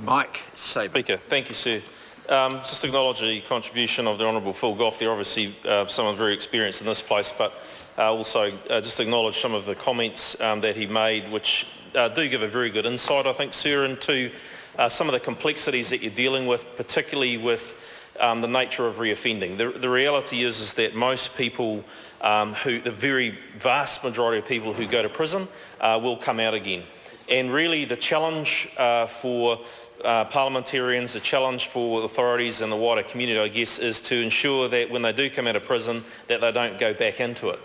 Mike Saber. Speaker, thank you, sir. Just acknowledge the contribution of the Honourable Phil Goff. They're obviously someone very experienced in this place, but also just acknowledge some of the comments that he made, which do give a very good insight, I think, sir, into some of the complexities that you're dealing with, particularly with the nature of reoffending. The reality is that most people, the very vast majority of people who go to prison will come out again. And really the challenge for parliamentarians, the challenge for authorities and the wider community, I guess, is to ensure that when they do come out of prison that they don't go back into it.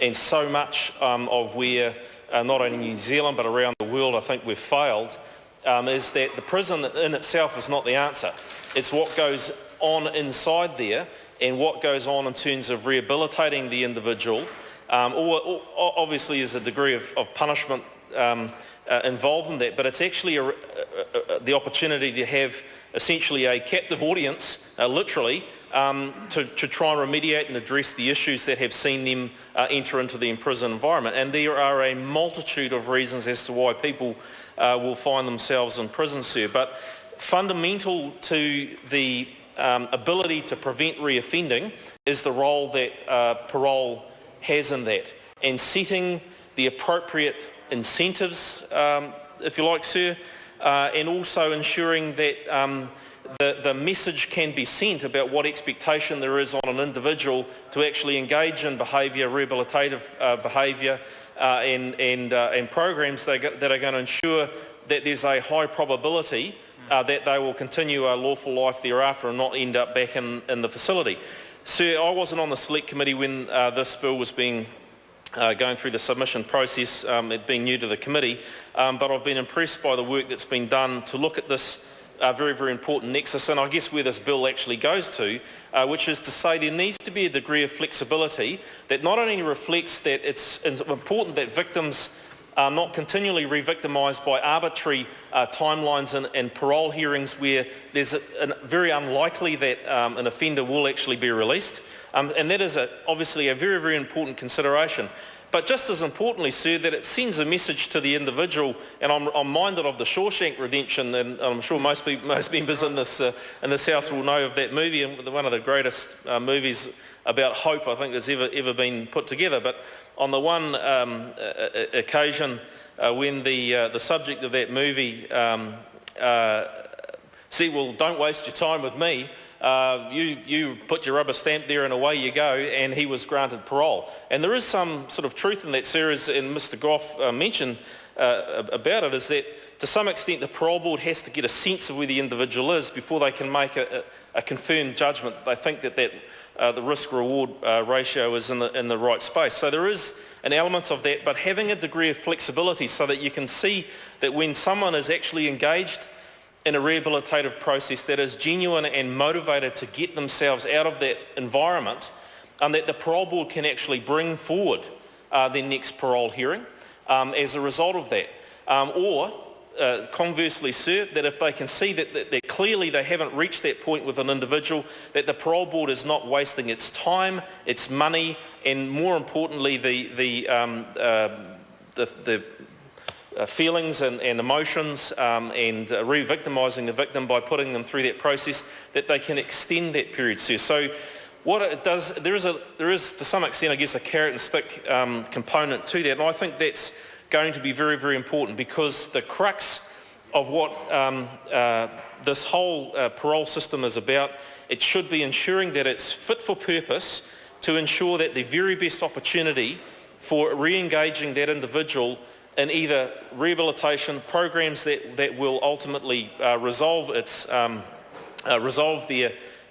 And so much of where, not only New Zealand but around the world, I think we've failed, is that the prison in itself is not the answer. It's what goes on inside there and what goes on in terms of rehabilitating the individual, or obviously there's a degree of punishment involved in that, but it's actually the opportunity to have essentially a captive audience, literally, to try and remediate and address the issues that have seen them enter into the imprisoned environment. And there are a multitude of reasons as to why people will find themselves in prison, sir. But fundamental to the ability to prevent reoffending is the role that parole has in that, and setting the appropriate incentives, if you like, sir, and also ensuring that the message can be sent about what expectation there is on an individual to actually engage in behaviour, rehabilitative behaviour, and programs that are going to ensure that there's a high probability that they will continue a lawful life thereafter and not end up back in the facility. Sir, I wasn't on the select committee when this bill was being going through the submission process, it being new to the committee, but I've been impressed by the work that's been done to look at this very, very important nexus, and I guess where this bill actually goes to, which is to say there needs to be a degree of flexibility that not only reflects that it's important that victims are not continually re-victimised by arbitrary timelines and parole hearings where there's very unlikely that an offender will actually be released. And that is obviously a very, very important consideration. But just as importantly, sir, that it sends a message to the individual, and I'm minded of the Shawshank Redemption, and I'm sure most members in this House will know of that movie, and one of the greatest movies about hope I think that's ever been put together. But on the one occasion when the subject of that movie said, well, don't waste your time with me, you put your rubber stamp there and away you go, and he was granted parole. And there is some sort of truth in that, sir, and Mr Goff mentioned about it, is that to some extent the parole board has to get a sense of where the individual is before they can make a confirmed judgment. They think that the risk-reward ratio is in the right space. So there is an element of that, but having a degree of flexibility so that you can see that when someone is actually engaged in a rehabilitative process that is genuine and motivated to get themselves out of that environment, that the parole board can actually bring forward their next parole hearing as a result of that. Or conversely, sir, that if they can see that clearly they haven't reached that point with an individual, that the parole board is not wasting its time, its money, and more importantly the feelings and emotions and re-victimising the victim by putting them through that process, that they can extend that period, sir. So what it does, there is to some extent, I guess, a carrot and stick component to that, and I think that's going to be very, very important, because the crux of what this whole parole system is about, it should be ensuring that it's fit for purpose to ensure that the very best opportunity for re-engaging that individual in either rehabilitation programs that will ultimately resolve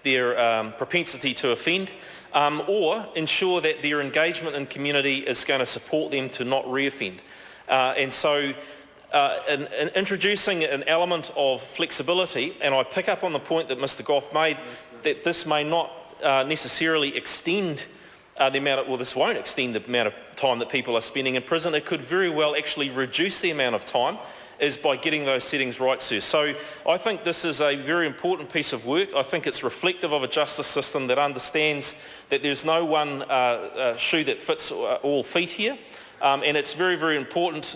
their propensity to offend, or ensure that their engagement in community is going to support them to not re-offend. And so in introducing an element of flexibility, and I pick up on the point that Mr Goff made, that this may not necessarily extend the amount of, well, this won't extend the amount of time that people are spending in prison. It could very well actually reduce the amount of time, is by getting those settings right, sir. So I think this is a very important piece of work. I think it's reflective of a justice system that understands that there's no one shoe that fits all feet here, And it's very, very important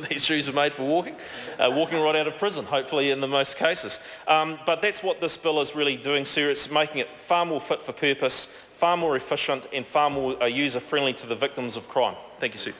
these shoes are made for walking right out of prison, hopefully in the most cases. But that's what this bill is really doing, Sir. It's making it far more fit for purpose, far more efficient and far more user-friendly to the victims of crime. Thank you, Sir.